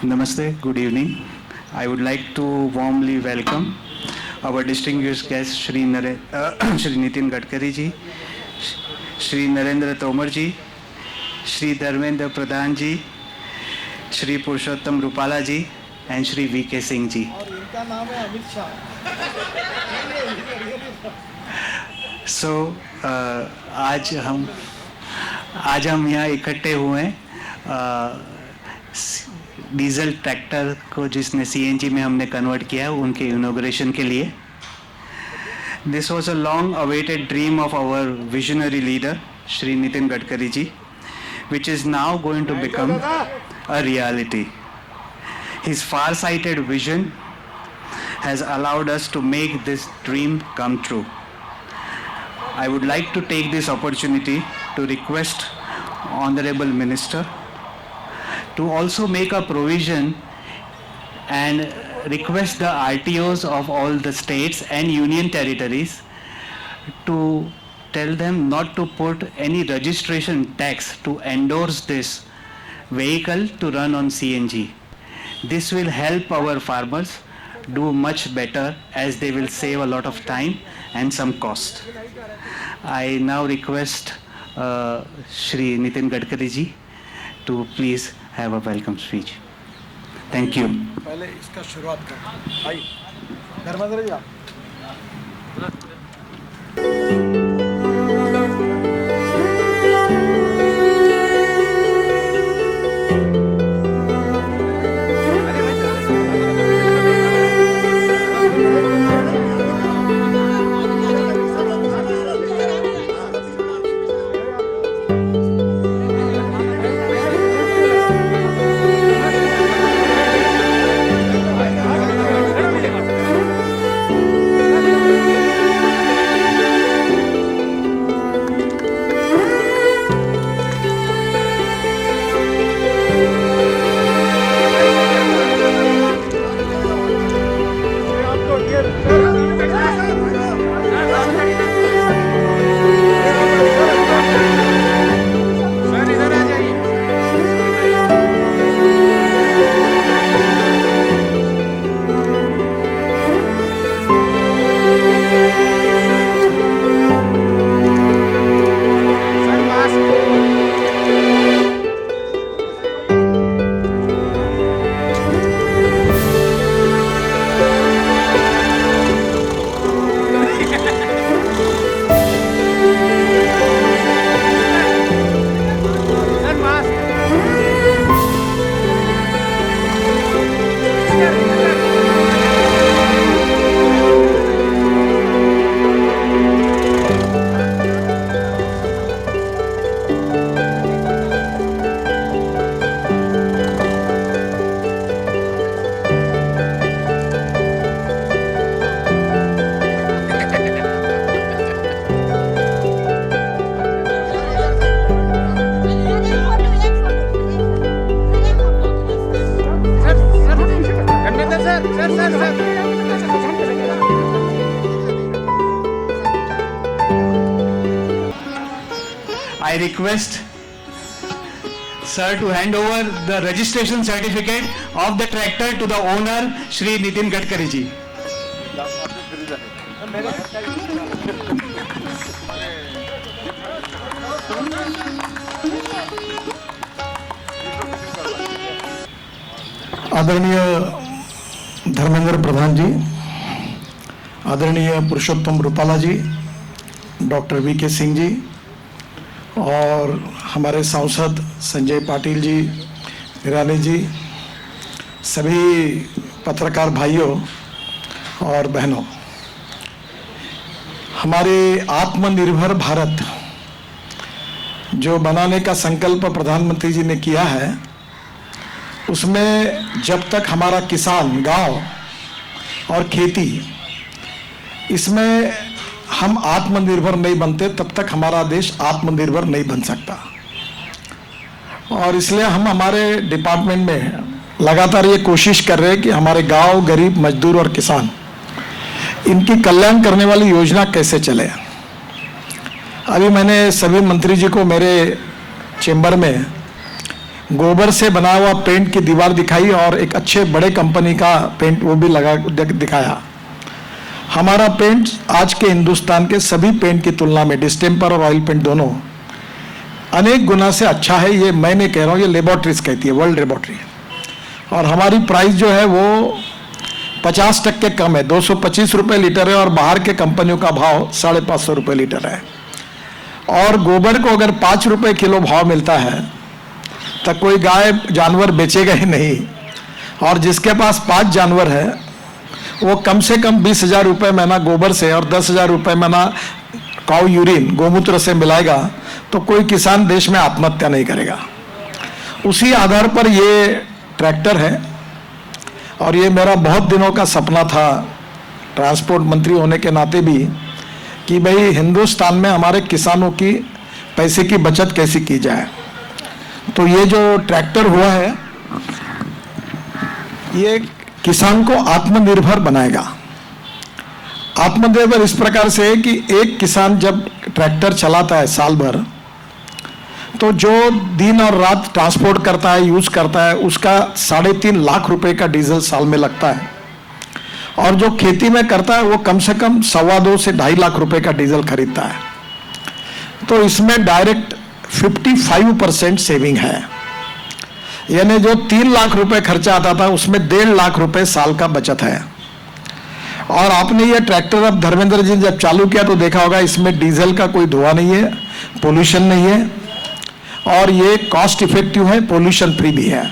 Namaste, good evening. I would like to warmly welcome our distinguished guests, Shri Nitin Gadkari ji, Shri Narendra Tomar ji, Shri Dharmendra Pradhan ji, Shri Purushottam Rupala ji, and Shri V.K. Singh ji. So, आज हम यहाँ इकट्ठे हुए हैं diesel tractor को जिसने CNG में हमने कन्वर्ट किया उनके इनॉग्रेशन के लिए. This was a long awaited dream of our visionary leader Shri Nitin Gadkari ji, which is now going to become a reality. His far-sighted vision has allowed us to make this dream come true. I would like to take this opportunity to request Honorable Minister to also make a provision and request the RTOs of all the states and union territories to tell them not to put any registration tax to endorse this vehicle to run on CNG. This will help our farmers do much better as they will save a lot of time and some cost. I now request Shri Nitin Gadkari ji to please have a welcome speech. Thank you. पहले इसका शुरुआत कर भाई Dharmendra ji. I request sir to hand over the registration certificate of the tractor to the owner Shri Nitin Gadkari ji. आदरणीय धर्मेंद्र प्रधान जी, आदरणीय पुरुषोत्तम रूपाला जी, doctor VK. Singh ji और हमारे सांसद संजय पाटिल जी, ईरानी जी, सभी पत्रकार भाइयों और बहनों, हमारे आत्मनिर्भर भारत जो बनाने का संकल्प प्रधानमंत्री जी ने किया है, उसमें जब तक हमारा किसान, गांव और खेती, इसमें हम आत्मनिर्भर नहीं बनते तब तक हमारा देश आत्मनिर्भर नहीं बन सकता. और इसलिए हम हमारे डिपार्टमेंट में लगातार ये कोशिश कर रहे हैं कि हमारे गांव, गरीब, मजदूर और किसान, इनकी कल्याण करने वाली योजना कैसे चले. अभी मैंने सभी मंत्री जी को मेरे चेंबर में गोबर से बना हुआ पेंट की दीवार दिखाई और एक अच्छे बड़े कंपनी का पेंट वो भी लगा दिखाया। हमारा पेंट आज के हिंदुस्तान के सभी पेंट की तुलना में, डिस्टेम्पर और ऑयल पेंट दोनों, अनेक गुना से अच्छा है। ये मैं नहीं कह रहा हूँ, ये लेबोरेटरीज कहती है, वर्ल्ड लेबोरेटरी। और हमारी प्राइस जो है वो 50% कम है, 225 रुपये लीटर है, और बाहर के कंपनियों का भाव 550 रुपये लीटर है। और गोबर को अगर 5 रुपये किलो भाव मिलता है तो कोई गाय जानवर बेचेगा ही नहीं। और जिसके पास 5 जानवर है वो कम से कम 20,000 रुपये महीना गोबर से और 10,000 रुपये महीना काऊ यूरिन गोमूत्र से मिलाएगा तो कोई किसान देश में आत्महत्या नहीं करेगा। उसी आधार पर ये ट्रैक्टर है। और ये मेरा बहुत दिनों का सपना था ट्रांसपोर्ट मंत्री होने के नाते भी, कि भाई हिंदुस्तान में हमारे किसानों की पैसे की बचत कैसे की जाए। तो ये जो ट्रैक्टर हुआ है ये किसान को आत्मनिर्भर बनाएगा। आत्मनिर्भर इस प्रकार से है कि एक किसान जब ट्रैक्टर चलाता है साल भर, तो जो दिन और रात ट्रांसपोर्ट करता है, यूज करता है, उसका 3.5 लाख रुपए का डीजल साल में लगता है। और जो खेती में करता है वो कम से कम 2.25 से 2.5 लाख रुपए का डीजल खरीदता है। तो इसमें डायरेक्ट 55% सेविंग है। यानी जो 3 लाख रुपए खर्चा आता था उसमें 1.5 लाख रुपए साल का बचत है। और आपने ये ट्रैक्टर अब धर्मेंद्र जी जब चालू किया तो देखा होगा इसमें डीजल का कोई धुआं नहीं है, पोल्यूशन नहीं है, और ये कॉस्ट इफेक्टिव है, पोल्यूशन फ्री भी है।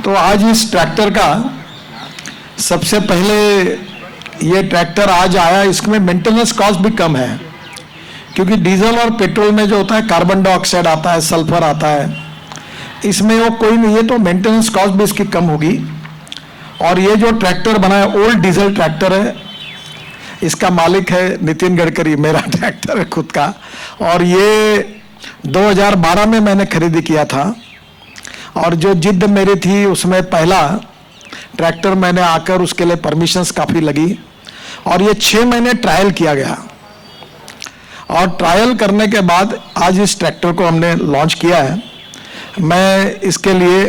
तो आज इस ट्रैक्टर का सबसे पहले ये ट्रैक्टर आज आया, इसमें मेंटेनेंस कॉस्ट भी कम है, क्योंकि डीजल और पेट्रोल में जो होता है कार्बन डाइऑक्साइड आता है, सल्फर आता है, इसमें वो कोई नहीं है, तो मेंटेनेंस कॉस्ट भी इसकी कम होगी। और ये जो ट्रैक्टर बना है ओल्ड डीजल ट्रैक्टर है, इसका मालिक है नितिन गडकरी, मेरा ट्रैक्टर है खुद का। और ये 2012 में मैंने खरीदी किया था, और जो जिद मेरी थी उसमें पहला ट्रैक्टर मैंने आकर उसके लिए परमिशंस काफ़ी लगी, और ये 6 महीने ट्रायल किया गया। और ट्रायल करने के बाद आज इस ट्रैक्टर को हमने लॉन्च किया है। मैं इसके लिए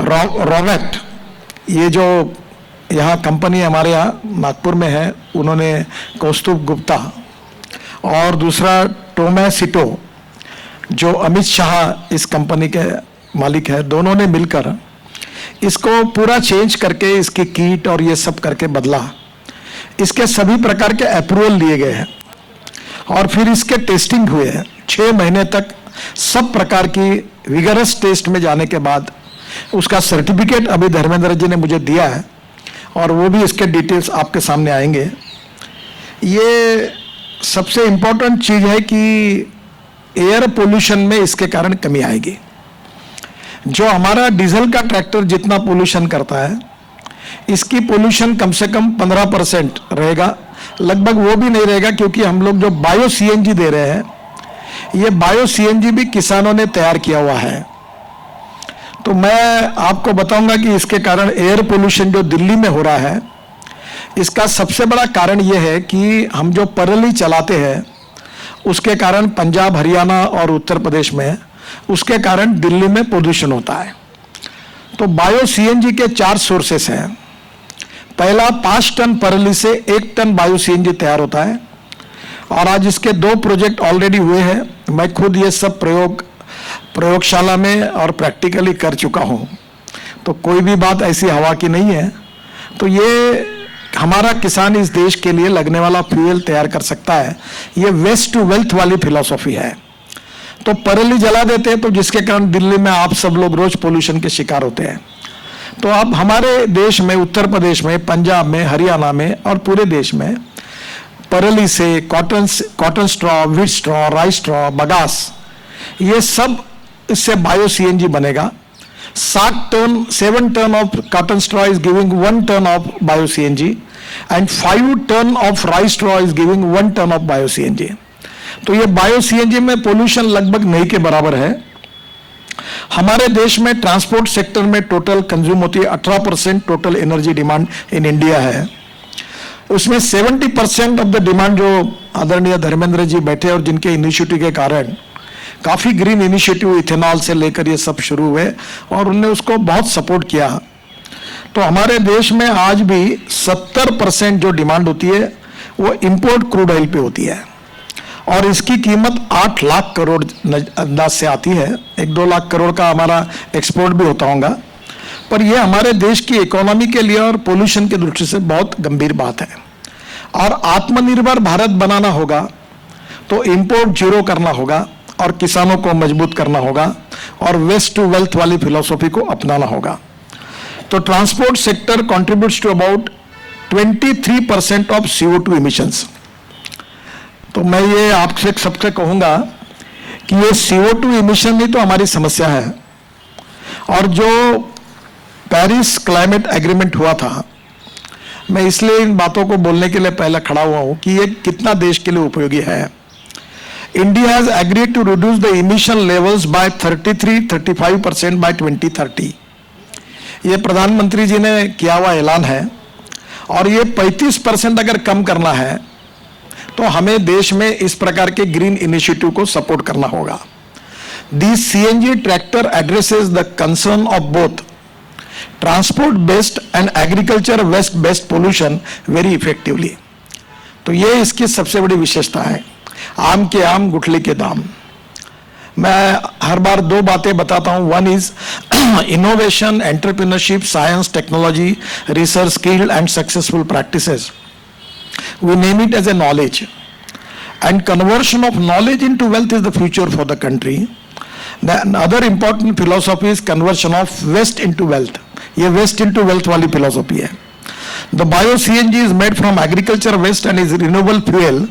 रोवेट, ये जो यहाँ कंपनी हमारे यहाँ नागपुर में है, उन्होंने कौस्तुभ गुप्ता, और दूसरा टोमैसिटो जो अमित शाह इस कंपनी के मालिक है, दोनों ने मिलकर इसको पूरा चेंज करके इसकी किट और ये सब करके बदला। इसके सभी प्रकार के अप्रूवल लिए गए हैं और फिर इसके टेस्टिंग हुए हैं 6 महीने तक। सब प्रकार की विगरस टेस्ट में जाने के बाद उसका सर्टिफिकेट अभी धर्मेंद्र जी ने मुझे दिया है, और वो भी इसके डिटेल्स आपके सामने आएंगे। ये सबसे इम्पोर्टेंट चीज़ है कि एयर पोल्यूशन में इसके कारण कमी आएगी। जो हमारा डीजल का ट्रैक्टर जितना पोल्यूशन करता है, इसकी पोल्यूशन कम से कम 15% रहेगा, लगभग वो भी नहीं रहेगा, क्योंकि हम लोग जो बायो सीएनजी दे रहे हैं, ये बायो सीएनजी भी किसानों ने तैयार किया हुआ है। तो मैं आपको बताऊंगा कि इसके कारण एयर पोल्यूशन जो दिल्ली में हो रहा है, इसका सबसे बड़ा कारण ये है कि हम जो पराली चलाते हैं उसके कारण पंजाब, हरियाणा और उत्तर प्रदेश में, उसके कारण दिल्ली में पोल्यूशन होता है। तो बायो सीएनजी के 4 सोर्सेस हैं। पहला 5 टन पराली से 1 टन बायो सीएनजी तैयार होता है, और आज इसके 2 प्रोजेक्ट ऑलरेडी हुए हैं। मैं खुद ये सब प्रयोगशाला में और प्रैक्टिकली कर चुका हूँ, तो कोई भी बात ऐसी हवा की नहीं है। तो ये हमारा किसान इस देश के लिए लगने वाला फ्यूल तैयार कर सकता है। ये वेस्ट टू वेल्थ वाली फिलॉसफी है। तो पराली जला देते हैं, तो जिसके कारण दिल्ली में आप सब लोग रोज पोल्यूशन के शिकार होते हैं। तो अब हमारे देश में, उत्तर प्रदेश में, पंजाब में, हरियाणा में और पूरे देश में पराली से cotton straw, wheat straw, rice straw, bagasse, ये सब इससे बायो सीएनजी बनेगा। 7 ton of cotton straw is giving 1 ton of bio CNG, and 5 ton of rice straw is giving 1 ton of bio CNG. तो ये बायो सीएनजी में pollution लगभग नहीं के बराबर है। हमारे देश में ट्रांसपोर्ट सेक्टर में टोटल कंज्यूम होती है 18% total energy demand in India है। उसमें 70% ऑफ द डिमांड जो आदरणीय धर्मेंद्र जी बैठे और जिनके इनिशिएटिव के कारण काफ़ी ग्रीन इनिशिएटिव इथेनॉल से लेकर ये सब शुरू हुए और उनने उसको बहुत सपोर्ट किया। तो हमारे देश में आज भी 70% जो डिमांड होती है वो इंपोर्ट क्रूड ऑयल पे होती है और इसकी कीमत 8 लाख करोड़ अंदाज से आती है। 1-2 लाख करोड़ का हमारा एक्सपोर्ट भी होता होगा, पर यह हमारे देश की इकोनॉमी के लिए और पोल्यूशन की दृष्टि से बहुत गंभीर बात है। और आत्मनिर्भर भारत बनाना होगा तो इंपोर्ट जीरो करना होगा और किसानों को मजबूत करना होगा और वेस्ट टू वेल्थ वाली फिलॉसफी को अपनाना होगा। तो transport sector contributes to about 23% of CO2 emissions. तो मैं ये आपसे सबसे कहूंगा कि ये CO2 इमिशन ही तो हमारी समस्या है। और जो पेरिस क्लाइमेट एग्रीमेंट हुआ था, मैं इसलिए इन बातों को बोलने के लिए पहले खड़ा हुआ हूं कि ये कितना देश के लिए उपयोगी है। India has agreed to reduce the emission levels by 33-35% by 2030। ये प्रधानमंत्री जी ने किया हुआ ऐलान है और ये 35% अगर कम करना है तो हमें देश में इस प्रकार के ग्रीन इनिशिएटिव को सपोर्ट करना होगा। This CNG tractor addresses the concern of both transport based and agriculture waste based pollution very effectively. तो ये इसकी सबसे बड़ी विशेषता है। आम के आम गुठली के दाम। मैं हर बार 2 बातें बताता हूं। One is innovation, entrepreneurship, science, technology, research, skilled and successful practices. We name it as a knowledge, and conversion of knowledge into wealth is the future for the country. The other important philosophy is conversion of waste into wealth. ये waste into wealth वाली philosophy है। The bio-CNG is made from agriculture waste and is renewable fuel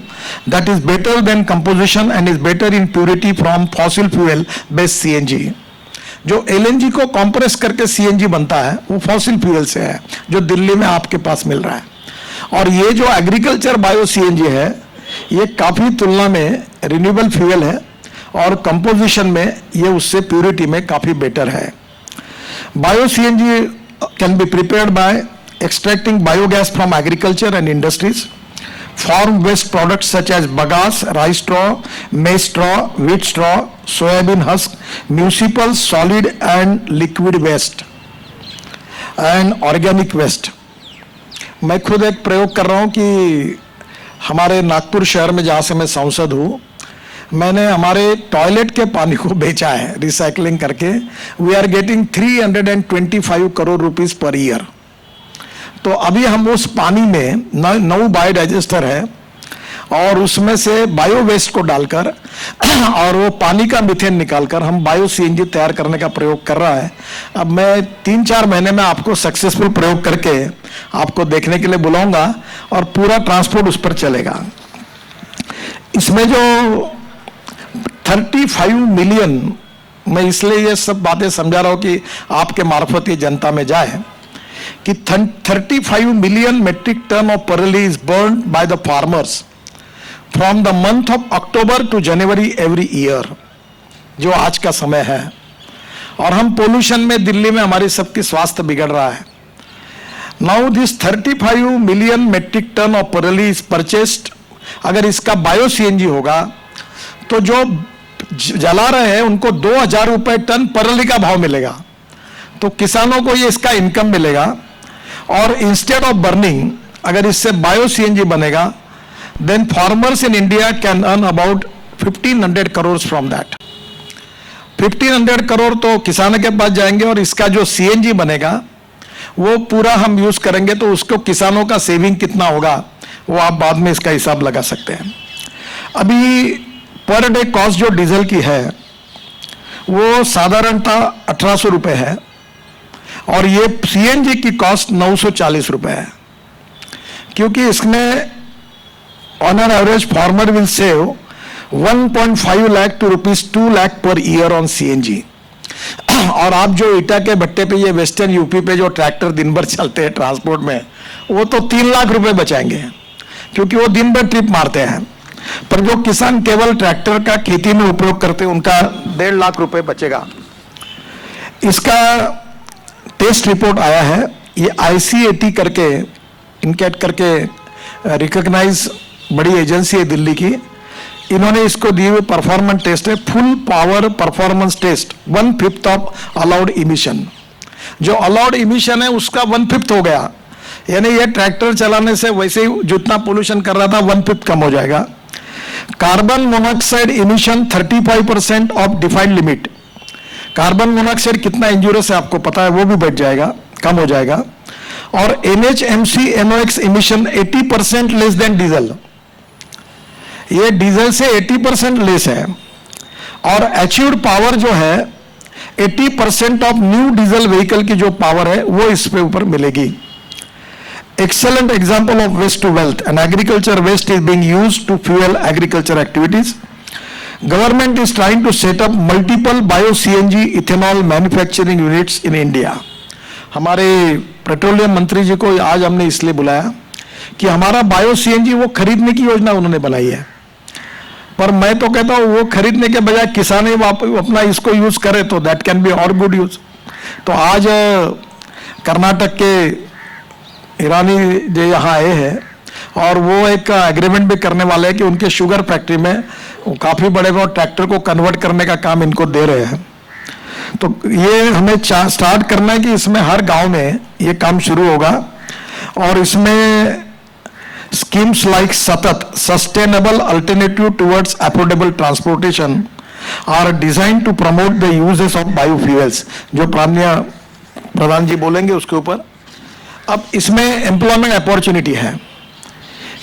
that is better than composition and is better in purity from fossil fuel based CNG. जो LNG को compress करके CNG बनता है वो fossil fuel से है जो दिल्ली में आपके पास मिल रहा है। और ये जो एग्रीकल्चर बायो CNG है ये काफ़ी तुलना में रिन्यूएबल फ्यूल है और कंपोजिशन में ये उससे प्योरिटी में काफ़ी बेटर है। Bio CNG can be prepared by extracting biogas from agriculture and industries, farm waste products such as bagasse, rice straw, maize straw, wheat straw, soybean husk, municipal solid and liquid waste and organic waste. मैं खुद एक प्रयोग कर रहा हूं कि हमारे नागपुर शहर में जहां से मैं सांसद हूं, मैंने हमारे टॉयलेट के पानी को बेचा है रिसाइकलिंग करके। We are getting 325 crore rupees per year. तो अभी हम उस पानी में 9 बायोडाइजेस्टर है और उसमें से बायो वेस्ट को डालकर और वो पानी का मीथेन निकालकर हम बायो CNG तैयार करने का प्रयोग कर रहा है। अब मैं 3-4 महीने में आपको सक्सेसफुल प्रयोग करके आपको देखने के लिए बुलाऊंगा और पूरा ट्रांसपोर्ट उस पर चलेगा। इसमें जो 35 मिलियन, मैं इसलिए ये सब बातें समझा रहा हूं कि आपके मार्फत ये जनता में जाए कि 35 million metric ton of parali is burn by the farmers from the month of October to January every year, जो आज का समय है। और हम पोल्यूशन में दिल्ली में हमारी सबकी स्वास्थ्य बिगड़ रहा है। Now this 35 million metric ton of parali is purchased. अगर इसका बायो CNG होगा तो जो जला रहे हैं उनको 2000 रुपए टन परली का भाव मिलेगा, तो किसानों को ये इसका इनकम मिलेगा। और इंस्टेड ऑफ बर्निंग अगर इससे बायो CNG बनेगा then farmers in India can earn about 1500 crores from that. 1500 crore तो किसानों के पास जाएंगे और इसका जो CNG बनेगा वो पूरा हम यूज करेंगे तो उसको किसानों का सेविंग कितना होगा वो आप बाद में इसका हिसाब लगा सकते हैं। अभी पर डे कॉस्ट जो डीजल की है वो साधारणतः 1800 रुपये है और ये CNG की कॉस्ट 940 रुपये है, क्योंकि इसमें on an average farmer will save 1.5 lakh to rupees 2 lakh per year on CNG। और आप जो ईटा के भट्टे पे ये वेस्टर्न यूपी पे जो ट्रैक्टर दिन भर चलते हैं ट्रांसपोर्ट में, वो तो 3 लाख रुपए बचाएंगे क्योंकि वो दिन भर ट्रिप मारते हैं। पर जो किसान केवल ट्रैक्टर का खेती में उपयोग करते हैं उनका 1.5 लाख रुपए बचेगा। इसका टेस्ट रिपोर्ट आया है, ये ICAT करके इनकेट करके रिकॉग्नाइज बड़ी एजेंसी है दिल्ली की, इन्होंने इसको दिए हुए परफॉर्मेंस टेस्ट है, full power performance test 1/5 of allowed emission. जो अलाउड इमिशन है उसका 1/5 हो गया, यानी ये ट्रैक्टर चलाने से वैसे ही जितना पोल्यूशन कर रहा था 1/5 कम हो जाएगा। Carbon monoxide emission 35% of defined limit. Carbon monoxide कितना इंजूरियस है आपको पता है, वो भी बढ़ जाएगा, कम हो जाएगा। और NHMC NOx emission 80% less than diesel, ये डीजल से 80% लेस है। और अचीव्ड पावर जो है 80% ऑफ न्यू डीजल व्हीकल की जो पावर है वो इस पे ऊपर मिलेगी। Excellent example of waste to wealth, and agriculture waste is being used to fuel agriculture activities. Government is trying to set up multiple bio-CNG ethanol manufacturing units in India. हमारे petroleum मंत्री जी को आज हमने इसलिए बुलाया कि हमारा बायो-CNG वो खरीदने की योजना उन्होंने बनाई है, पर मैं तो कहता हूँ वो खरीदने के बजाय किसान ही अपना इसको यूज करे तो दैट कैन बी और गुड यूज। तो आज कर्नाटक के ईरानी जो यहाँ आए हैं और वो एक एग्रीमेंट भी करने वाले हैं कि उनके शुगर फैक्ट्री में काफ़ी बड़े वो ट्रैक्टर को कन्वर्ट करने का काम इनको दे रहे हैं। तो ये हमें स्टार्ट करना है कि इसमें हर गांव में ये काम शुरू होगा और इसमें schemes like SATAT sustainable alternative towards affordable transportation are design to promote the uses of biofuels, जो प्रधान जी बोलेंगे उसके ऊपर। अब इसमें एम्प्लॉयमेंट अपॉर्चुनिटी है।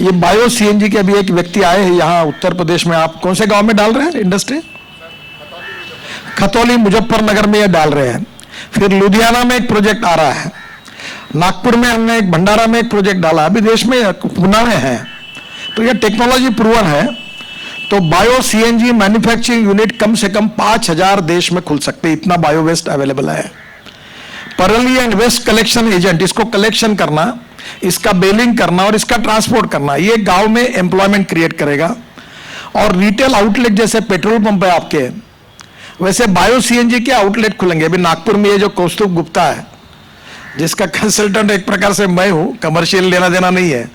ये बायो-CNG के अभी एक व्यक्ति आए हैं यहाँ उत्तर प्रदेश में, आप कौन से गांव में डाल रहे हैं इंडस्ट्री? खतौली मुजफ्फरनगर में ये डाल रहे हैं। फिर लुधियाना में एक प्रोजेक्ट आ रहा है, नागपुर में हमने एक, भंडारा में एक प्रोजेक्ट डाला, अभी देश में पुणे में है। तो ये टेक्नोलॉजी प्रूवन है। तो बायो-CNG मैन्युफैक्चरिंग यूनिट कम से कम 5000 देश में खुल सकते, इतना बायो वेस्ट अवेलेबल है। परली एंड वेस्ट कलेक्शन एजेंट, इसको कलेक्शन करना, इसका बेलिंग करना और इसका ट्रांसपोर्ट करना, ये गांव में एम्प्लॉयमेंट क्रिएट करेगा। और रिटेल आउटलेट जैसे पेट्रोल पंप है आपके, वैसे बायो-CNG के आउटलेट खुलेंगे। अभी नागपुर में ये जो कौस्तुभ गुप्ता है, जिसका कंसल्टेंट एक प्रकार से मैं हूं, कमर्शियल लेना देना नहीं है,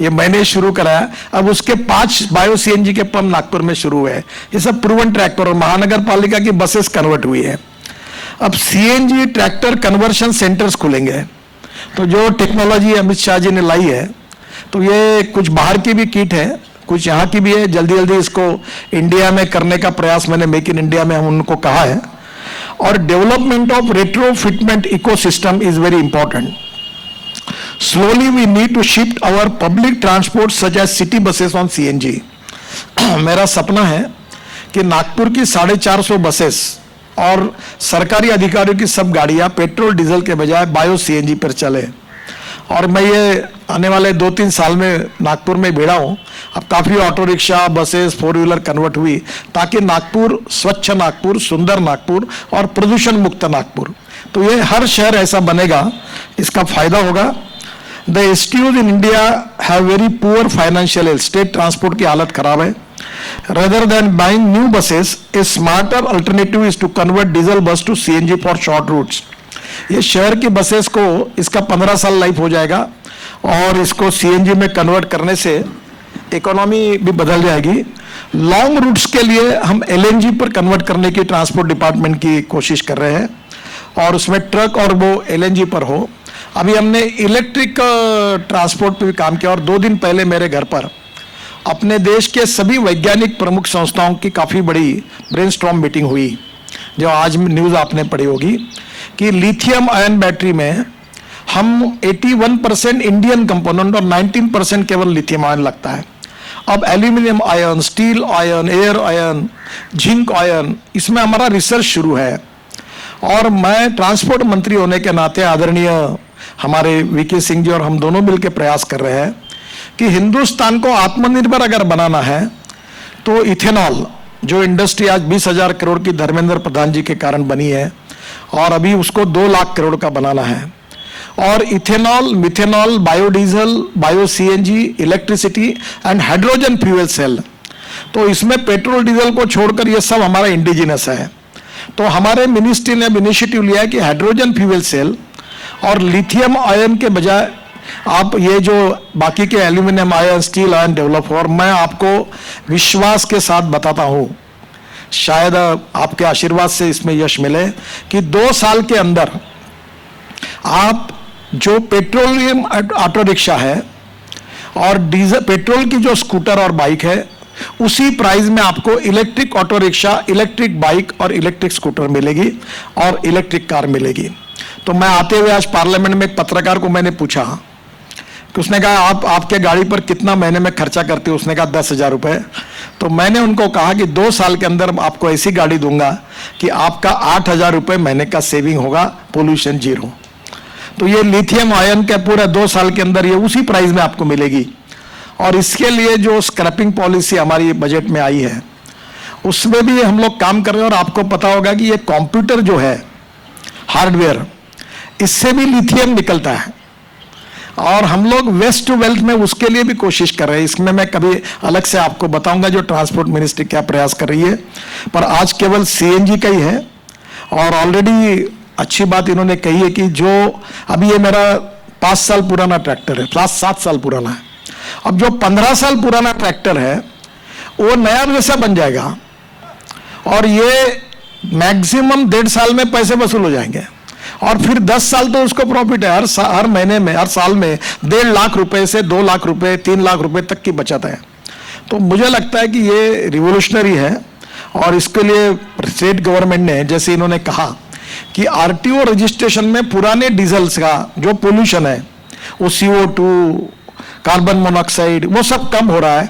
ये मैंने शुरू कराया। अब उसके 5 बायो-CNG के पंप नागपुर में शुरू हुए। ये सब प्रूवन ट्रैक्टर और महानगर पालिका की बसेस कन्वर्ट हुई है। अब CNG ट्रैक्टर कन्वर्शन सेंटर्स खुलेंगे। तो जो टेक्नोलॉजी अमित शाह जी ने लाई है, तो ये कुछ बाहर की भी किट है, कुछ यहाँ की भी है। जल्दी जल्दी इसको इंडिया में करने का प्रयास मैंने मेक इन इंडिया में हम उनको कहा है। और development of retrofitment ecosystem is very important. Slowly we need to shift our public transport such as city buses on CNG। मेरा सपना है कि नागपुर की 450 बसेस और सरकारी अधिकारियों की सब गाड़ियां पेट्रोल डीजल के बजाय बायो-CNG पर चले। और मैं ये आने वाले 2-3 साल में नागपुर में भिड़ा हूँ। अब काफ़ी auto rickshaw, buses, 4 wheeler convert हुई, ताकि नागपुर स्वच्छ नागपुर, सुंदर नागपुर और प्रदूषण मुक्त नागपुर, तो ये हर शहर ऐसा बनेगा, इसका फायदा होगा। The STUs in India have very poor financial health, state transport की हालत खराब है। Rather than buying new buses, a smarter alternative is to convert diesel bus to CNG for short routes. ये शहर की बसेस को, इसका 15 साल लाइफ हो जाएगा और इसको CNG में कन्वर्ट करने से इकोनॉमी भी बदल जाएगी। लॉन्ग रूट्स के लिए हम LNG पर कन्वर्ट करने की ट्रांसपोर्ट डिपार्टमेंट की कोशिश कर रहे हैं और उसमें ट्रक और वो LNG पर हो। अभी हमने इलेक्ट्रिक ट्रांसपोर्ट पर भी काम किया और 2 दिन पहले मेरे घर पर अपने देश के सभी वैज्ञानिक प्रमुख संस्थाओं की काफ़ी बड़ी ब्रेनस्टॉर्म मीटिंग हुई, जो आज न्यूज़ आपने पढ़ी होगी कि लिथियम आयन बैटरी में हम 81% इंडियन कंपोनेंट और 19% केवल लिथियम आयन लगता है। अब aluminium ion, steel ion, air ion, zinc ion, इसमें हमारा रिसर्च शुरू है। और मैं ट्रांसपोर्ट मंत्री होने के नाते आदरणीय हमारे VK सिंह जी और हम दोनों मिलकर प्रयास कर रहे हैं कि हिंदुस्तान को आत्मनिर्भर अगर बनाना है तो इथेनॉल, जो इंडस्ट्री आज 20,000 करोड़ की धर्मेंद्र प्रधान जी के कारण बनी है और अभी उसको 2 लाख करोड़ का बनाना है। और ethanol, methanol, biodiesel, bio CNG, electricity and hydrogen fuel cell, तो इसमें पेट्रोल डीजल को छोड़कर ये सब हमारा इंडिजिनस है। तो हमारे मिनिस्ट्री ने अब इनिशिएटिव लिया है कि हाइड्रोजन फ्यूल सेल और लिथियम आयन के बजाय आप ये जो बाकी के aluminium ion, steel ion develop हो, और मैं आपको विश्वास के साथ बताता हूं, शायद आपके आशीर्वाद से इसमें यश मिले कि 2 साल के अंदर आप जो पेट्रोलियम ऑटो रिक्शा है और डीजल पेट्रोल की जो स्कूटर और बाइक है, उसी प्राइस में आपको electric auto rickshaw, electric bike और इलेक्ट्रिक स्कूटर मिलेगी और इलेक्ट्रिक कार मिलेगी। तो मैं आते हुए आज पार्लियामेंट में एक पत्रकार को मैंने पूछा कि उसने कहा आपके गाड़ी पर कितना महीने में खर्चा करते हो? उसने कहा 10,000 रुपए। तो मैंने उनको कहा कि 2 साल के अंदर आपको ऐसी गाड़ी दूंगा कि आपका 8,000 रुपए महीने का सेविंग होगा, पोल्यूशन जीरो। तो ये लिथियम आयन के पूरे 2 साल के अंदर ये उसी प्राइस में आपको मिलेगी। और इसके लिए जो स्क्रैपिंग पॉलिसी हमारी बजट में आई है, उसमें भी हम लोग काम कर रहे हैं। और आपको पता होगा कि ये कंप्यूटर जो है, हार्डवेयर, इससे भी लिथियम निकलता है और हम लोग वेस्ट टू वेल्थ में उसके लिए भी कोशिश कर रहे हैं। इसमें मैं कभी अलग से आपको बताऊंगा जो ट्रांसपोर्ट मिनिस्ट्री क्या प्रयास कर रही है। पर आज केवल सीएनजी का ही है। और ऑलरेडी अच्छी बात इन्होंने कही है कि जो अभी ये मेरा 5 साल पुराना ट्रैक्टर है, 7 साल पुराना है, अब जो 15 साल पुराना ट्रैक्टर है वो नया जैसा बन जाएगा और ये मैक्सिमम 1.5 साल में पैसे वसूल हो जाएंगे। और फिर 10 साल तो उसको प्रॉफिट है। हर महीने में, हर साल में 1.5 लाख रुपए से 2 लाख रुपए, 3 लाख रुपए तक की बचत है। तो मुझे लगता है कि ये रिवोल्यूशनरी है। और इसके लिए स्टेट गवर्नमेंट ने, जैसे इन्होंने कहा कि आरटीओ रजिस्ट्रेशन में पुराने डीजल्स का जो पोल्यूशन है, वो CO2, कार्बन मोनोऑक्साइड, वो सब कम हो रहा है।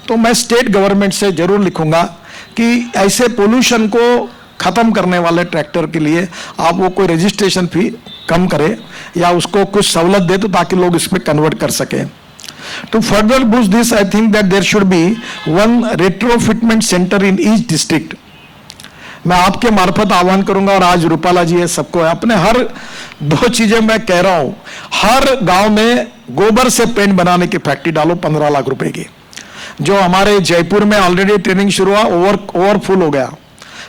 तो मैं स्टेट गवर्नमेंट से जरूर लिखूंगा कि ऐसे पोल्यूशन को खत्म करने वाले ट्रैक्टर के लिए आप वो कोई रजिस्ट्रेशन फी कम करें या उसको कुछ सहूलत दे, तो ताकि लोग इसमें कन्वर्ट कर सकें। To further boost this, I think that there should be 1 retrofitment centre in each district. मैं आपके मार्फत आह्वान करूंगा, और आज रूपाला जी है, सबको है, अपने हर 2 चीजें मैं कह रहा हूं, हर गांव में गोबर से पेंट बनाने की फैक्ट्री डालो 15 लाख रुपए की। जो हमारे जयपुर में ऑलरेडी ट्रेनिंग शुरू हुआ, ओवरफुल हो गया,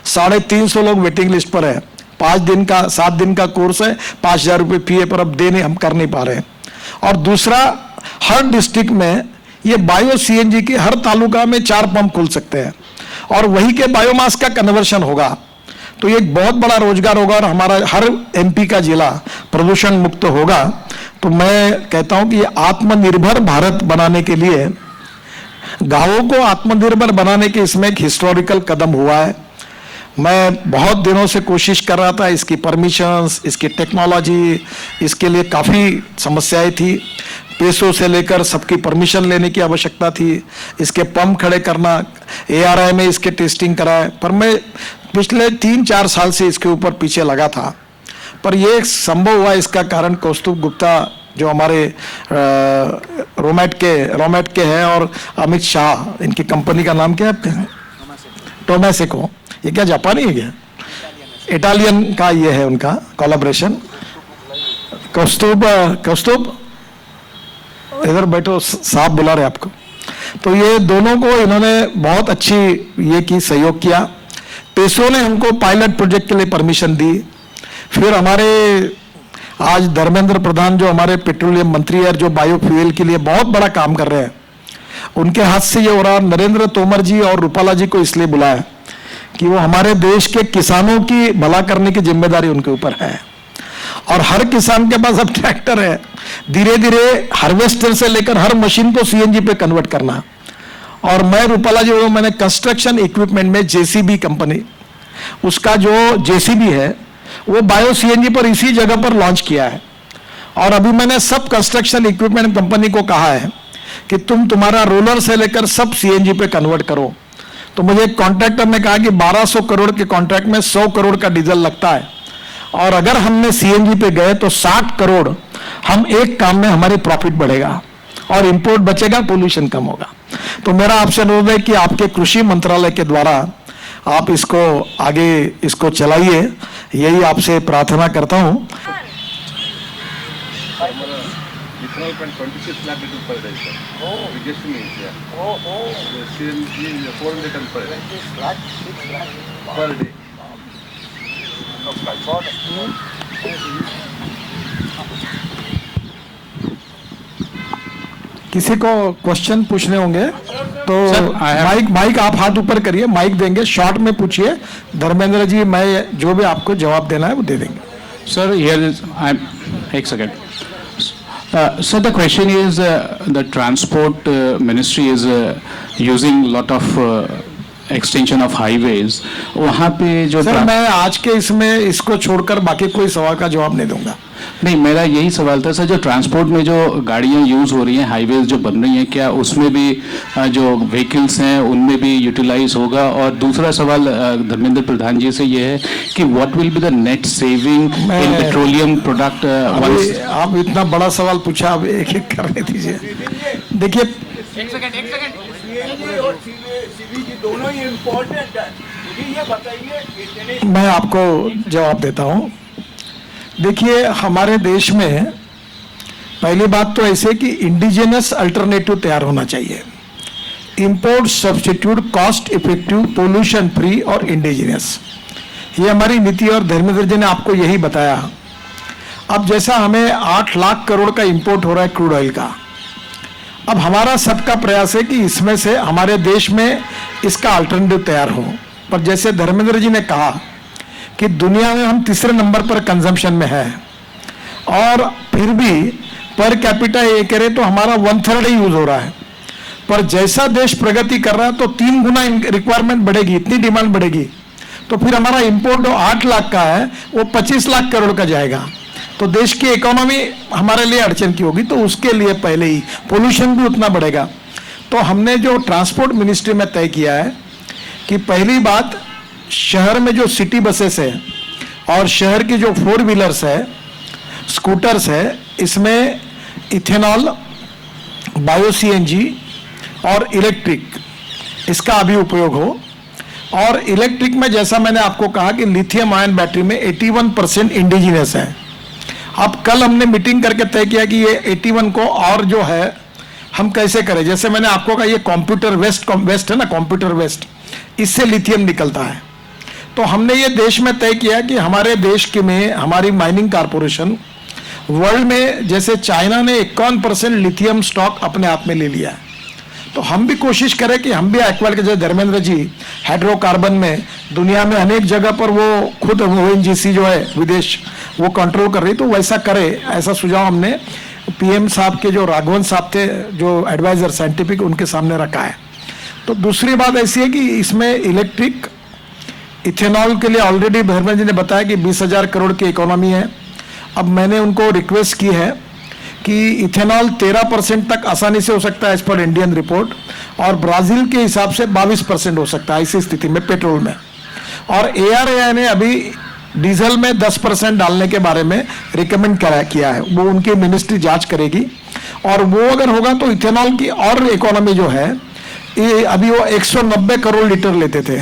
350 लोग वेटिंग लिस्ट पर है। 7 दिन का कोर्स है, 5,000 रुपये फी है, पर अब देने हम कर नहीं पा रहे हैं। और दूसरा, हर डिस्ट्रिक्ट में ये बायो सीएनजी की हर तालुका में 4 पंप खुल सकते हैं और वही के बायोमास का कन्वर्शन होगा। तो ये एक बहुत बड़ा रोजगार होगा और हमारा हर एमपी का जिला प्रदूषण मुक्त होगा। तो मैं कहता हूं कि ये आत्मनिर्भर भारत बनाने के लिए, गांवों को आत्मनिर्भर बनाने के इसमें एक हिस्टोरिकल कदम हुआ है। मैं बहुत दिनों से कोशिश कर रहा था, इसकी परमिशंस, इसकी टेक्नोलॉजी, इसके लिए काफ़ी समस्याएं थी। पैसों से लेकर सबकी परमिशन लेने की आवश्यकता थी, इसके पंप खड़े करना, ARI में इसके टेस्टिंग कराए। पर मैं पिछले 3-4 साल से इसके ऊपर पीछे लगा था, पर यह संभव हुआ। इसका कारण कौस्तुभ गुप्ता जो हमारे रोमैट के हैं, और अमित शाह, इनकी कंपनी का नाम क्या है? टोमैसेको। ये क्या जापानी है क्या? इटालियन का ये है उनका कोलैबोरेशन। कौस्तुभ इधर बैठो, साहब बुला रहे आपको। तो ये दोनों को इन्होंने बहुत अच्छी ये की सहयोग किया। पेसो ने हमको पायलट प्रोजेक्ट के लिए परमिशन दी। फिर हमारे आज धर्मेंद्र प्रधान जो हमारे पेट्रोलियम मंत्री है, जो बायोफ्यूल के लिए बहुत बड़ा काम कर रहे हैं, उनके हाथ से ये हो रहा। नरेंद्र तोमर जी और रूपाला जी को इसलिए बुलाया कि वो हमारे देश के किसानों की भला करने की जिम्मेदारी उनके ऊपर है। और हर किसान के पास अब ट्रैक्टर है। धीरे धीरे हार्वेस्टर से लेकर हर मशीन को सीएनजी पे कन्वर्ट करना। और मैं रूपाला जी, मैंने कंस्ट्रक्शन इक्विपमेंट में जेसीबी कंपनी, उसका जो जेसीबी है वो बायो सीएनजी पर इसी जगह पर लॉन्च किया है। और अभी मैंने सब कंस्ट्रक्शन इक्विपमेंट कंपनी को कहा है कि तुम्हारा रोलर से लेकर सब सीएनजी पे कन्वर्ट करो। तो मुझे एक कॉन्ट्रैक्टर ने कहा कि 1200 करोड़ के कॉन्ट्रैक्ट में 100 करोड़ का डीजल लगता है, और अगर हमने सीएनजी पे गए तो 60 करोड़ हम एक काम में हमारी प्रॉफिट बढ़ेगा और इंपोर्ट बचेगा, पोल्यूशन कम होगा। तो मेरा आपसे अनुरोध है कि आपके कृषि मंत्रालय के द्वारा आप इसको आगे इसको चलाइए, यही आपसे प्रार्थना करता हूं। Ethanol can 26 lakh liters per day, sir. Biggest means, yeah. The CNG is 400 ton per day. 6 lakh Per day. किसी को क्वेश्चन पूछने होंगे तो माइक आप हाथ ऊपर करिए, माइक देंगे, शॉर्ट में पूछिए। धर्मेंद्र जी मैं जो भी आपको जवाब देना है वो दे देंगे। Sir, here is, एक second. So the question is, the transport ministry is using lot of extension of highways. वहाँ पे जो सर मैं आज के इसमें इसको छोड़कर बाकी कोई सवाल का जवाब नहीं दूंगा। नहीं, मेरा यही सवाल था सर, जो ट्रांसपोर्ट में जो गाड़ियाँ यूज़ हो रही हैं, हाईवेज जो बन रही हैं, क्या उसमें भी जो व्हीकल्स हैं उनमें भी यूटिलाइज होगा? और दूसरा सवाल धर्मेंद्र प्रधान जी से ये है कि what will be the net saving in petroleum product? आप इतना बड़ा सवाल पूछा, अब एक एक करने दीजिए। देखिए एक सेकंड दोनों ही इम्पोर्टेंट है, ये बताइए। मैं आपको जवाब देता हूँ। देखिए हमारे देश में पहली बात तो ऐसे कि इंडिजिनस अल्टरनेटिव तैयार होना चाहिए, import substitute, cost effective, pollution free और इंडिजिनस, ये हमारी नीति। और धर्मेंद्र जी ने आपको यही बताया। अब जैसा हमें 8 लाख करोड़ का इंपोर्ट हो रहा है क्रूड ऑयल का, अब हमारा सबका प्रयास है कि इसमें से हमारे देश में इसका अल्टरनेटिव तैयार हो। पर जैसे धर्मेंद्र जी ने कहा कि दुनिया में हम तीसरे नंबर पर कंजम्पशन में है, और फिर भी पर कैपिटा ये करे तो हमारा 1/3 ही यूज हो रहा है। पर जैसा देश प्रगति कर रहा है तो 3 गुना रिक्वायरमेंट बढ़ेगी, इतनी डिमांड बढ़ेगी, तो फिर हमारा इंपोर्ट जो 8 लाख का है वो 25 लाख करोड़ का जाएगा, तो देश की इकोनॉमी हमारे लिए अड़चन की होगी। तो उसके लिए पहले ही पोल्यूशन भी उतना बढ़ेगा। तो हमने जो ट्रांसपोर्ट मिनिस्ट्री में तय किया है कि पहली बात, शहर में जो सिटी बसेस है और शहर की जो 4 व्हीलर्स है, स्कूटर्स है, इसमें इथेनॉल, बायो सीएनजी और इलेक्ट्रिक, इसका अभी उपयोग हो। और इलेक्ट्रिक में जैसा मैंने आपको कहा कि लिथियम आयन बैटरी में 81% इंडिजिनस है। अब कल हमने मीटिंग करके तय किया कि ये 81 को और जो है हम कैसे करें। जैसे मैंने आपको कहा ये कंप्यूटर वेस्ट है ना, कंप्यूटर वेस्ट, इससे लिथियम निकलता है। तो हमने ये देश में तय किया कि हमारे देश के में हमारी माइनिंग कारपोरेशन वर्ल्ड में, जैसे चाइना ने 51% लिथियम स्टॉक अपने आप में ले लिया है, तो हम भी कोशिश करें कि हम भी एक्वाल के, जैसे धर्मेंद्र जी हाइड्रोकार्बन में दुनिया में अनेक जगह पर वो खुद ONGC जो है विदेश वो कंट्रोल कर रही, तो वैसा करे, ऐसा सुझाव हमने PM साहब के जो राघवन साहब थे जो एडवाइजर साइंटिफिक, उनके सामने रखा है। तो दूसरी बात ऐसी है कि इसमें इलेक्ट्रिक इथेनॉल के लिए ऑलरेडी धर्मेंद्र जी ने बताया कि 20,000 करोड़ की इकोनॉमी है। अब मैंने उनको रिक्वेस्ट की है कि इथेनॉल 13% तक आसानी से हो सकता है एज पर इंडियन रिपोर्ट, और ब्राजील के हिसाब से 22% हो सकता है ऐसी स्थिति में पेट्रोल में। और ARAI ने अभी डीजल में 10% डालने के बारे में रिकमेंड किया है, वो उनकी मिनिस्ट्री जांच करेगी, और वो अगर होगा तो इथेनॉल की और इकोनॉमी जो है, ये अभी वो 190 करोड़ लीटर लेते थे,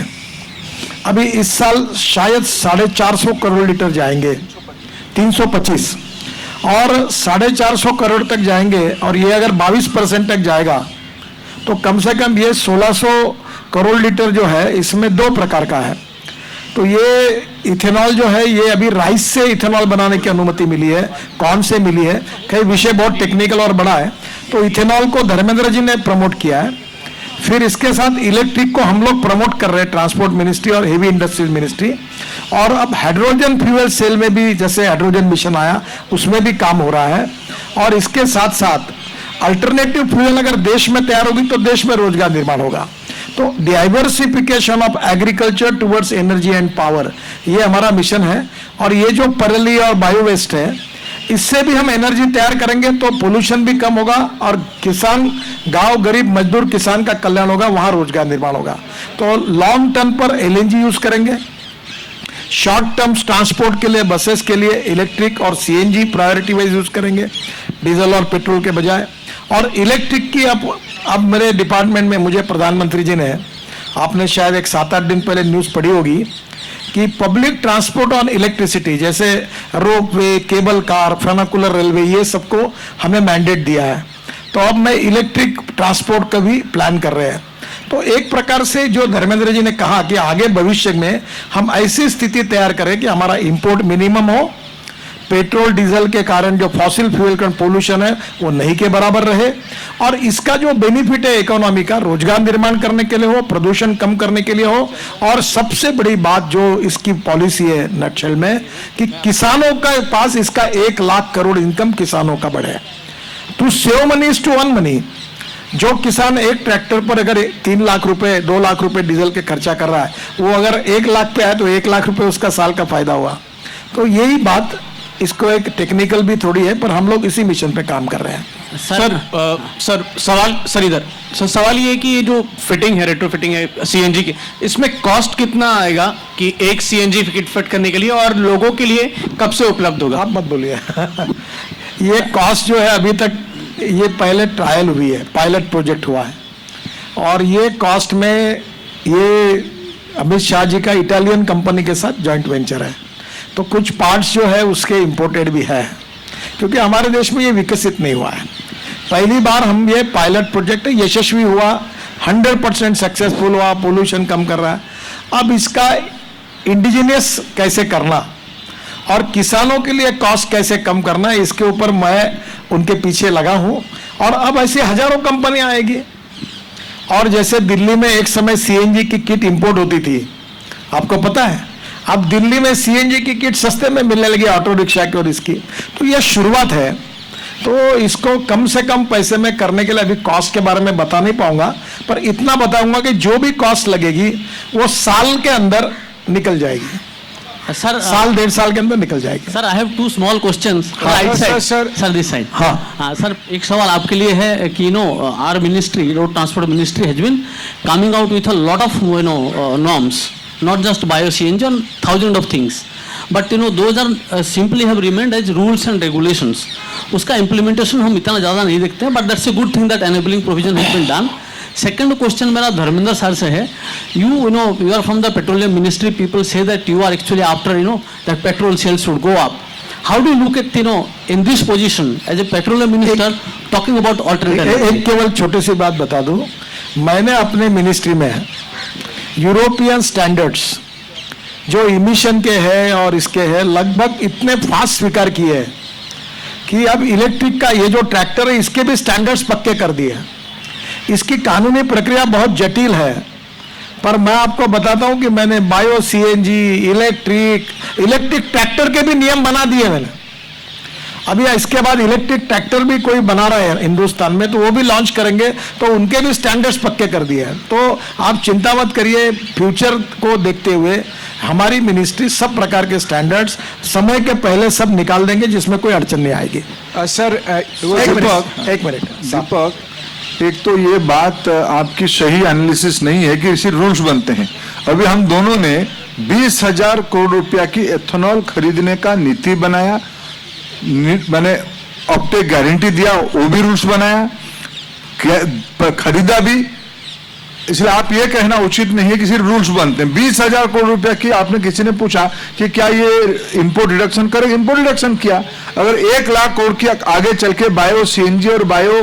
अभी इस साल शायद 450 करोड़ लीटर जाएंगे, 325 और 450 करोड़ तक जाएंगे। और ये अगर 22% तक जाएगा तो कम से कम ये 1600 करोड़ लीटर जो है, इसमें 2 प्रकार का है। तो ये इथेनॉल जो है, ये अभी राइस से इथेनॉल बनाने की अनुमति मिली है, कौन से मिली है, कई विषय बहुत टेक्निकल और बड़ा है। तो इथेनॉल को धर्मेंद्र जी ने प्रमोट किया है। फिर इसके साथ इलेक्ट्रिक को हम लोग प्रमोट कर रहे हैं, ट्रांसपोर्ट मिनिस्ट्री और हेवी इंडस्ट्रीज मिनिस्ट्री। और अब हाइड्रोजन फ्यूल सेल में भी, जैसे हाइड्रोजन मिशन आया, उसमें भी काम हो रहा है। और इसके साथ साथ अल्टरनेटिव फ्यूल अगर देश में तैयार होगी तो देश में रोजगार निर्माण होगा। तो diversification of agriculture towards energy and power, ये हमारा मिशन है। और ये जो परली और बायो वेस्ट है, इससे भी हम एनर्जी तैयार करेंगे तो पोल्यूशन भी कम होगा, और किसान, गांव गरीब मजदूर किसान का कल्याण होगा, वहां रोजगार निर्माण होगा। तो लॉन्ग टर्म पर LNG यूज करेंगे, शॉर्ट टर्म ट्रांसपोर्ट के लिए बसेस के लिए इलेक्ट्रिक और CNG प्रायोरिटी वाइज यूज करेंगे, डीजल और पेट्रोल के बजाय। और इलेक्ट्रिक की अब मेरे डिपार्टमेंट में मुझे प्रधानमंत्री जी ने, आपने शायद एक 7-8 दिन पहले न्यूज़ पढ़ी होगी कि पब्लिक ट्रांसपोर्ट ऑन इलेक्ट्रिसिटी, जैसे रोपवे, केबल कार, फेनाकुलर रेलवे, ये सबको हमें मैंडेट दिया है। तो अब मैं इलेक्ट्रिक ट्रांसपोर्ट का भी प्लान कर रहे हैं। तो एक प्रकार से जो धर्मेंद्र जी ने कहा कि आगे भविष्य में हम ऐसी स्थिति तैयार करें कि हमारा इंपोर्ट मिनिमम हो, पेट्रोल डीजल के कारण जो फॉसिल फ्यूल का पोल्यूशन है वो नहीं के बराबर रहे, और इसका जो बेनिफिट है इकोनॉमी का, रोजगार निर्माण करने के लिए हो, प्रदूषण कम करने के लिए हो, और सबसे बड़ी बात जो इसकी पॉलिसी है नटशेल में कि किसानों का पास इसका 1 लाख करोड़ इनकम किसानों का बढ़े। To save money is to earn money. जो किसान एक ट्रैक्टर पर अगर 3 लाख रुपए 2 लाख रुपए डीजल के खर्चा कर रहा है, वो अगर 1 लाख पे आए तो 1 लाख रुपए उसका साल का फायदा हुआ। तो यही बात, इसको एक टेक्निकल भी थोड़ी है, पर हम लोग इसी मिशन पे काम कर रहे हैं। सर सवाल ये है कि ये जो फिटिंग है, रेट्रो फिटिंग है सीएनजी की, इसमें कॉस्ट कितना आएगा कि एक सीएनजी फिट करने के लिए, और लोगों के लिए कब से उपलब्ध होगा? आप मत बोलिए ये कॉस्ट जो है अभी तक ये पहले ट्रायल हुई है, पायलट प्रोजेक्ट हुआ है, और ये कॉस्ट में ये अमित शाह जी का इटालियन कंपनी के साथ जॉइंट वेंचर है, तो कुछ पार्ट्स जो है उसके इंपोर्टेड भी है, क्योंकि हमारे देश में ये विकसित नहीं हुआ है। पहली बार हम ये पायलट प्रोजेक्ट यशस्वी हुआ, 100% सक्सेसफुल हुआ, पोल्यूशन कम कर रहा है। अब इसका इंडिजिनियस कैसे करना और किसानों के लिए कॉस्ट कैसे कम करना है, इसके ऊपर मैं उनके पीछे लगा हूं, और अब ऐसे हजारों कंपनियां आएगी। और जैसे दिल्ली में एक समय सीएनजी की किट इंपोर्ट होती थी, आपको पता है, अब दिल्ली में सीएनजी की किट सस्ते में मिलने लगी ऑटो रिक्शा की और इसकी। तो यह शुरुआत है, तो इसको कम से कम पैसे में करने के लिए अभी कॉस्ट के बारे में बता नहीं पाऊंगा, पर इतना बताऊंगा कि जो भी कॉस्ट लगेगी वो साल के अंदर निकल जाएगी। सर, साल 1.5 साल के अंदर निकल जाएगी। Sir I have 2 small questions. Sir this side. हाँ सर, एक सवाल आपके लिए है कि our ministry, road transport ministry has been coming out with a lot of norms, not just bio CNG, on thousand of things, but those are simply have remained as rules and regulations. उसका implementation हम इतना ज़्यादा नहीं देखते हैं, but that's a good thing that enabling provision has been done. Second question मेरा Dharmendra sir से है। You are from the petroleum ministry, people say that you are actually after that petrol sales should go up. How do look at in this position as a petroleum minister talking about alternative? एक केवल छोटी सी बात बता दूं, मैंने अपने ministry में European standards जो इमिशन के हैं और इसके हैं लगभग इतने फास्ट स्वीकार किए हैं कि अब इलेक्ट्रिक का ये जो ट्रैक्टर है इसके भी स्टैंडर्ड्स पक्के कर दिए हैं। इसकी कानूनी प्रक्रिया बहुत जटिल है, पर मैं आपको बताता हूं कि मैंने बायो सीएनजी, इलेक्ट्रिक ट्रैक्टर के भी नियम बना दिए मैंने। अभी इसके बाद इलेक्ट्रिक ट्रैक्टर भी कोई बना रहे हैं हिंदुस्तान में, तो वो भी लॉन्च करेंगे, तो उनके भी स्टैंडर्ड्स पक्के कर दिए हैं। तो आप चिंता मत करिए, फ्यूचर को देखते हुए हमारी मिनिस्ट्री सब प्रकार के स्टैंडर्ड्स समय के पहले सब निकाल देंगे, जिसमें कोई अड़चन नहीं आएगी। सर एक मिनट दीपक, एक तो ये बात आपकी सही एनालिसिस नहीं है कि सिर्फ रूल्स बनते हैं। अभी हम दोनों ने 20,000 करोड़ रुपया की एथेनॉल खरीदने का नीति बनाया, मैंने ऑप्टेक गारंटी दिया, वो भी रूल्स बनाया, खरीदा भी। इसलिए आप ये कहना उचित नहीं है कि सिर्फ रूल्स बनते हैं। 20,000 करोड़ रुपया की, आपने किसी ने पूछा कि क्या ये इंपोर्ट रिडक्शन करेगा, इंपोर्ट रिडक्शन किया। अगर 1 लाख करोड़ की आगे चल के बायो सीएनजी और बायो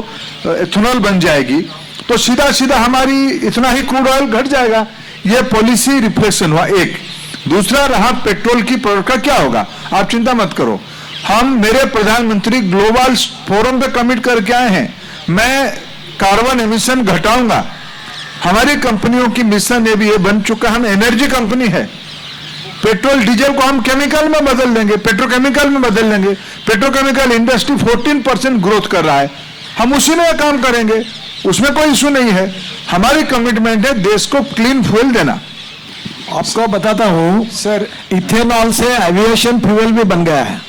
एथेनॉल बन जाएगी तो सीधा सीधा हमारी इतना ही क्रूड ऑयल घट जाएगा। ये पॉलिसी रिफ्लेक्शन हुआ एक। दूसरा रहा पेट्रोल की प्रोडक्ट का क्या होगा, आप चिंता मत करो। हम, मेरे प्रधानमंत्री ग्लोबल फोरम पे कमिट करके आए हैं, मैं कार्बन एमिशन घटाऊंगा। हमारी कंपनियों की मिशन ये भी ये बन चुका, हम एनर्जी कंपनी है। पेट्रोल डीजल को हम केमिकल में बदल देंगे, पेट्रोकेमिकल में बदल देंगे। पेट्रोकेमिकल इंडस्ट्री 14% ग्रोथ कर रहा है, हम उसी में काम करेंगे, उसमें कोई इशू नहीं है। हमारी कमिटमेंट है देश को क्लीन फ्यूल देना। आपको बताता हूं सर, इथेनॉल से एविएशन फ्यूल भी बन गया है,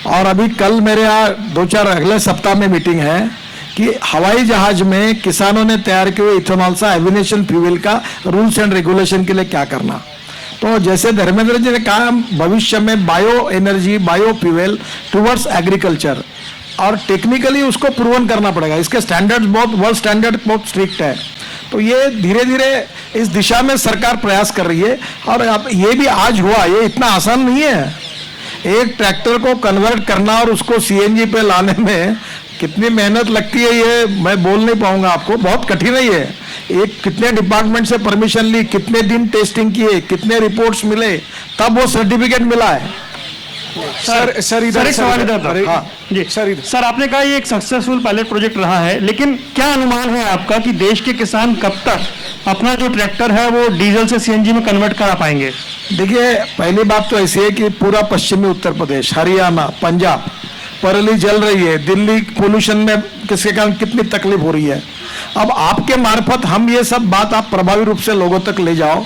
और अभी कल मेरे यहाँ 2-4 अगले सप्ताह में मीटिंग है कि हवाई जहाज में किसानों ने तैयार किए हुए इथेनॉल से एविएशन फ्यूल का रूल्स एंड रेगुलेशन के लिए क्या करना। तो जैसे धर्मेंद्र जी ने कहा, भविष्य में bio energy, bio fuel towards agriculture, और टेक्निकली उसको प्रूवन करना पड़ेगा। इसके स्टैंडर्ड्स बहुत, वर्ल्ड स्टैंडर्ड बहुत स्ट्रिक्ट है। तो ये धीरे धीरे इस दिशा में सरकार प्रयास कर रही है, और अब ये भी आज हुआ, ये इतना आसान नहीं है। एक ट्रैक्टर को कन्वर्ट करना और उसको सीएनजी पे लाने में कितनी मेहनत लगती है ये मैं बोल नहीं पाऊंगा आपको, बहुत कठिन है ये। एक कितने डिपार्टमेंट से परमिशन ली, कितने दिन टेस्टिंग किए, कितने रिपोर्ट्स मिले, तब वो सर्टिफिकेट मिला है। सर एक सवाल इधर था। हाँ जी सर, आपने कहा ये एक सक्सेसफुल पायलट प्रोजेक्ट रहा है, लेकिन क्या अनुमान है आपका कि देश के किसान कब तक अपना जो ट्रैक्टर है वो डीजल से सीएनजी में कन्वर्ट करा पाएंगे? देखिए, पहली बात तो ऐसी है कि पूरा पश्चिमी उत्तर प्रदेश, हरियाणा, पंजाब पराली जल रही है, दिल्ली पोल्यूशन में किसके कारण कितनी तकलीफ हो रही है। अब आपके मार्फत हम ये सब बात आप प्रभावी रूप से लोगों तक ले जाओ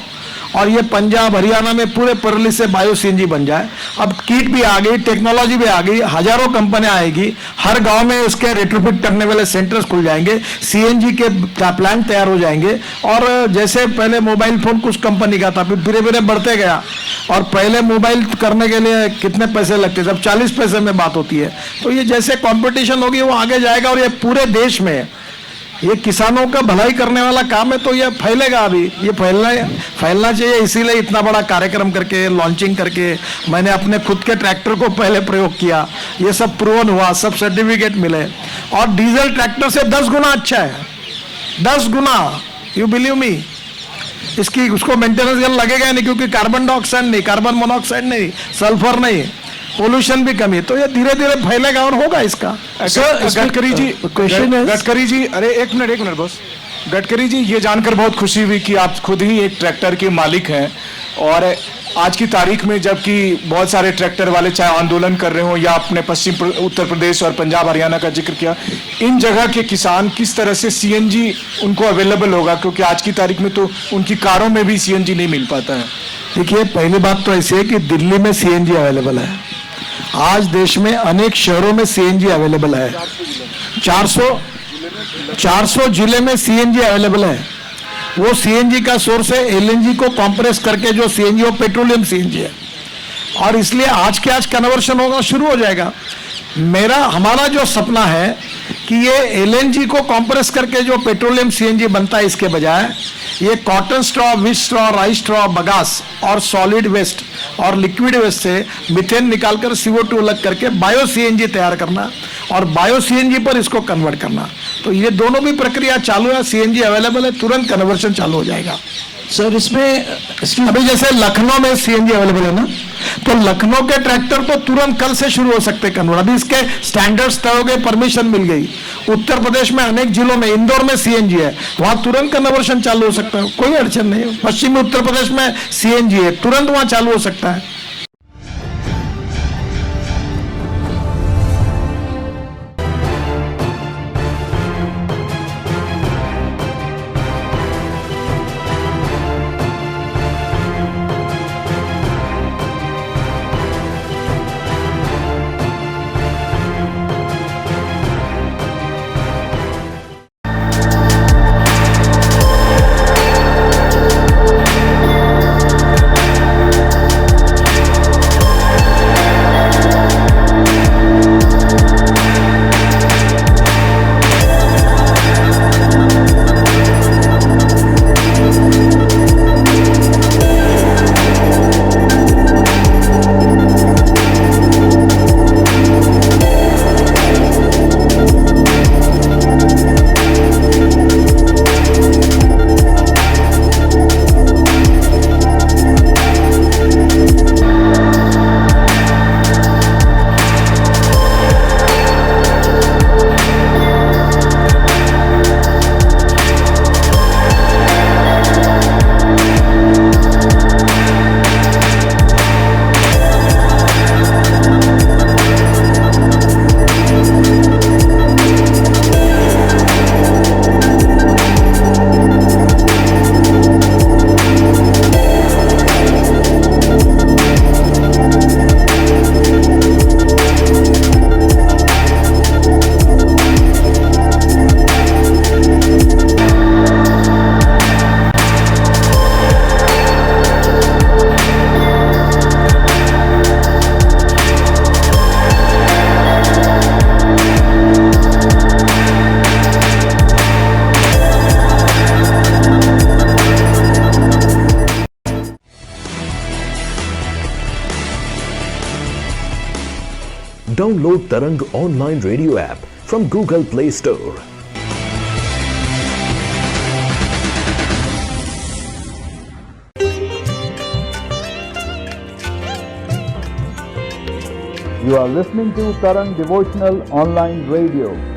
और ये पंजाब हरियाणा में पूरे पराली से बायो सीएनजी बन जाए। अब किट भी आ गई, टेक्नोलॉजी भी आ गई, हजारों कंपनियां आएगी, हर गांव में उसके रेट्रोफिट करने वाले सेंटर्स खुल जाएंगे, सीएनजी के प्लांट तैयार हो जाएंगे। और जैसे पहले मोबाइल फोन कुछ कंपनी का था, फिर धीरे धीरे बढ़ते गया, और पहले मोबाइल करने के लिए कितने पैसे लगते थे, अब 40 पैसे में बात होती है। तो ये जैसे कंपटीशन होगी वो आगे जाएगा, और ये पूरे देश में ये किसानों का भलाई करने वाला काम है, तो ये फैलेगा। अभी ये फैलना चाहिए, इसीलिए इतना बड़ा कार्यक्रम करके, लॉन्चिंग करके मैंने अपने खुद के ट्रैक्टर को पहले प्रयोग किया, ये सब प्रूवन हुआ, सब सर्टिफिकेट मिले। और डीजल ट्रैक्टर से 10 गुना अच्छा है, 10 गुना, यू बिलीव मी। इसकी उसको मेंटेनेंस लगेगा नहीं, क्योंकि कार्बन डाइऑक्साइड नहीं, कार्बन मोनोऑक्साइड नहीं, सल्फर नहीं, पोल्यूशन भी कमी। तो ये धीरे धीरे फैलेगा और होगा इसका। गडकरी जी, क्वेश्चन है गडकरी जी, अरे एक मिनट बस। गडकरी जी, ये जानकर बहुत खुशी हुई कि आप खुद ही एक ट्रैक्टर के मालिक हैं, और आज की तारीख में जबकि बहुत सारे ट्रैक्टर वाले चाहे आंदोलन कर रहे हो या अपने उत्तर प्रदेश और पंजाब हरियाणा का जिक्र किया, इन जगह के किसान किस तरह से सीएनजी उनको अवेलेबल होगा, क्योंकि आज की तारीख में तो उनकी कारों में भी सीएनजी नहीं मिल पाता है। देखिए, पहली बात तो ऐसी है कि दिल्ली में सीएनजी अवेलेबल है, आज देश में अनेक शहरों में सीएनजी अवेलेबल है, 400 जिले में सीएनजी अवेलेबल है। वो सीएनजी का सोर्स है एलएनजी को कंप्रेस करके जो सीएनजी और पेट्रोलियम सीएनजी है, और इसलिए आज के आज कन्वर्शन होगा, शुरू हो जाएगा। हमारा जो सपना है कि ये एलएनजी को कंप्रेस करके जो पेट्रोलियम सीएनजी बनता है, इसके बजाय ये कॉटन स्ट्रॉ, विच स्ट्रॉ, राइस स्ट्रॉ, बगास और सॉलिड वेस्ट और लिक्विड वेस्ट से मीथेन निकालकर CO2 अलग करके बायो सीएनजी तैयार करना और बायो सीएनजी पर इसको कन्वर्ट करना। तो ये दोनों भी प्रक्रिया चालू है, सीएनजी अवेलेबल है, तुरंत कन्वर्शन चालू हो जाएगा। सर, इसमें अभी जैसे लखनऊ में सीएनजी अवेलेबल है ना, तो लखनऊ के ट्रैक्टर तो तुरंत कल से शुरू हो सकते कन्वर्ट। अभी इसके स्टैंडर्ड्स तय हो गए, परमिशन मिल गई। उत्तर प्रदेश में अनेक जिलों में, इंदौर में सीएनजी है, वहां तुरंत कन्वर्शन चालू हो सकता है, कोई अड़चन नहीं है। पश्चिमी उत्तर प्रदेश में सीएनजी है, तुरंत वहां चालू हो सकता है। Download Tarang online radio app from Google Play Store. You are listening to Tarang Devotional Online Radio.